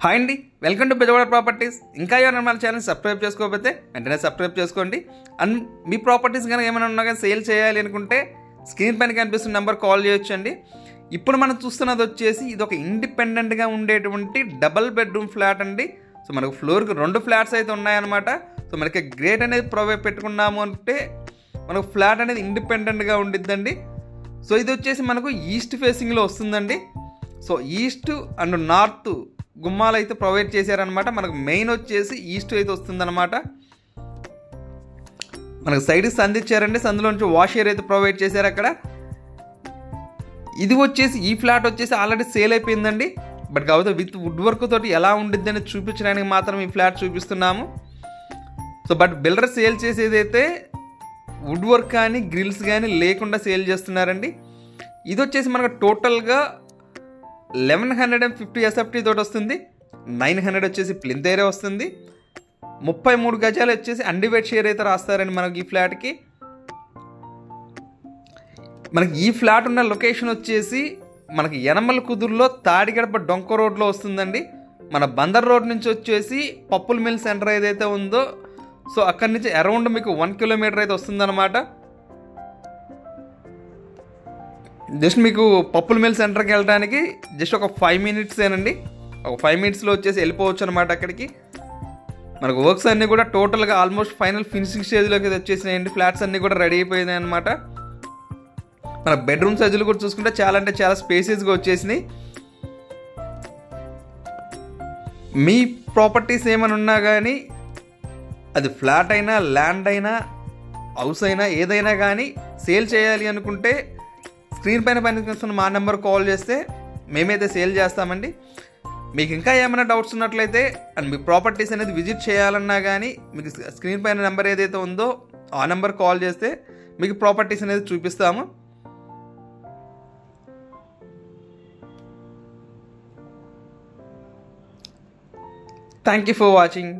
Hi అండి, welcome to Bezawada properties. ఇంకా ఏమైనా మన ఛానల్ సబ్స్క్రైబ్ చేసుకోకపోతే వెంటనే సబ్స్క్రైబ్ చేసుకోండి. అండ్ మీ ప్రాపర్టీస్ కనుక ఏమైనా ఉన్నా కానీ సేల్ చేయాలి అనుకుంటే స్క్రీన్ పైన కనిపిస్తున్న నెంబర్ కాల్ చేయొచ్చండి. ఇప్పుడు మనం చూస్తున్నది వచ్చేసి ఇది ఒక ఇండిపెండెంట్గా ఉండేటువంటి డబల్ బెడ్రూమ్ ఫ్లాట్ అండి. సో మనకు ఫ్లోర్కి 2 ఫ్లాట్స్ అయితే ఉన్నాయన్నమాట. సో మనకి గ్రేట్ అనేది ప్రొవైడ్ పెట్టుకున్నాము అంటే మనకు ఫ్లాట్ అనేది ఇండిపెండెంట్గా ఉండిద్దండి. సో ఇది వచ్చేసి మనకు ఈస్ట్ ఫేసింగ్లో వస్తుందండి. సో ఈస్ట్ అండ్ నార్త్ గుమ్మాలు అయితే ప్రొవైడ్ చేశారనమాట. మనకు మెయిన్ వచ్చేసి ఈస్ట్ అయితే వస్తుందన్నమాట. మనకు సైడ్కి సందు ఇచ్చారండి, సందులో నుంచి వాష్ ఏరియా అయితే ప్రొవైడ్ చేశారు అక్కడ. ఇది వచ్చేసి ఈ ఫ్లాట్ వచ్చేసి ఆల్రెడీ సేల్ అయిపోయిందండి. బట్ కాకపోతే విత్ వుడ్ వర్క్ తోటి ఎలా ఉండిద్ది అని చూపించడానికి మాత్రం ఈ ఫ్లాట్ చూపిస్తున్నాము. సో బట్ బిల్డర్ సేల్ చేసేది అయితే వుడ్ వర్క్ కానీ గ్రిల్స్ కానీ లేకుండా సేల్ చేస్తున్నారండి. ఇది వచ్చేసి మనకు టోటల్గా 1150 SFT తోటి వస్తుంది. 900 వచ్చేసి ప్లింత్ ఏరియా వస్తుంది. 33 గజాలు వచ్చేసి అన్డివైడ్ షేర్ అయితే రాస్తారండి మనకి ఈ ఫ్లాట్కి. మనకి ఈ ఫ్లాట్ ఉన్న లొకేషన్ వచ్చేసి మనకి యనమల కుదురులో తాడిగడప డొంక రోడ్లో వస్తుందండి. మన బందర్ రోడ్ నుంచి వచ్చేసి పప్పుల మిల్ సెంటర్ ఏదైతే ఉందో సో అక్కడి నుంచి అరౌండ్ మీకు 1 కిలోమీటర్ అయితే వస్తుందన్నమాట. జస్ట్ మీకు పప్పుల మిల్ సెంటర్కి వెళ్ళడానికి జస్ట్ ఒక 5 మినిట్సేనండి. ఒక 5 మినిట్స్లో వచ్చేసి వెళ్ళిపోవచ్చు అనమాట అక్కడికి. మనకు వర్క్స్ అన్నీ కూడా టోటల్గా ఆల్మోస్ట్ ఫైనల్ ఫినిషింగ్ స్టేజ్లోకి వచ్చేసినాయండి. ఫ్లాట్స్ అన్నీ కూడా రెడీ అయిపోయినాయి అనమాట. మన బెడ్రూమ్ సైజులు కూడా చూసుకుంటే చాలా అంటే చాలా స్పేసెస్గా వచ్చేసినాయి. మీ ప్రాపర్టీస్ ఏమైనా ఉన్నా కానీ అది ఫ్లాట్ అయినా ల్యాండ్ అయినా హౌస్ అయినా ఏదైనా కానీ సేల్ చేయాలి అనుకుంటే స్క్రీన్ పైన పనిచేస్తున్న మా నెంబర్ కాల్ చేస్తే మేమైతే సేల్ చేస్తామండి. మీకు ఇంకా ఏమైనా డౌట్స్ ఉన్నట్లయితే అండ్ మీ ప్రాపర్టీస్ అనేది విజిట్ చేయాలన్నా కానీ మీకు స్క్రీన్ పైన నెంబర్ ఏదైతే ఉందో ఆ నెంబర్ కాల్ చేస్తే మీకు ప్రాపర్టీస్ అనేది చూపిస్తాము. Thank you for watching.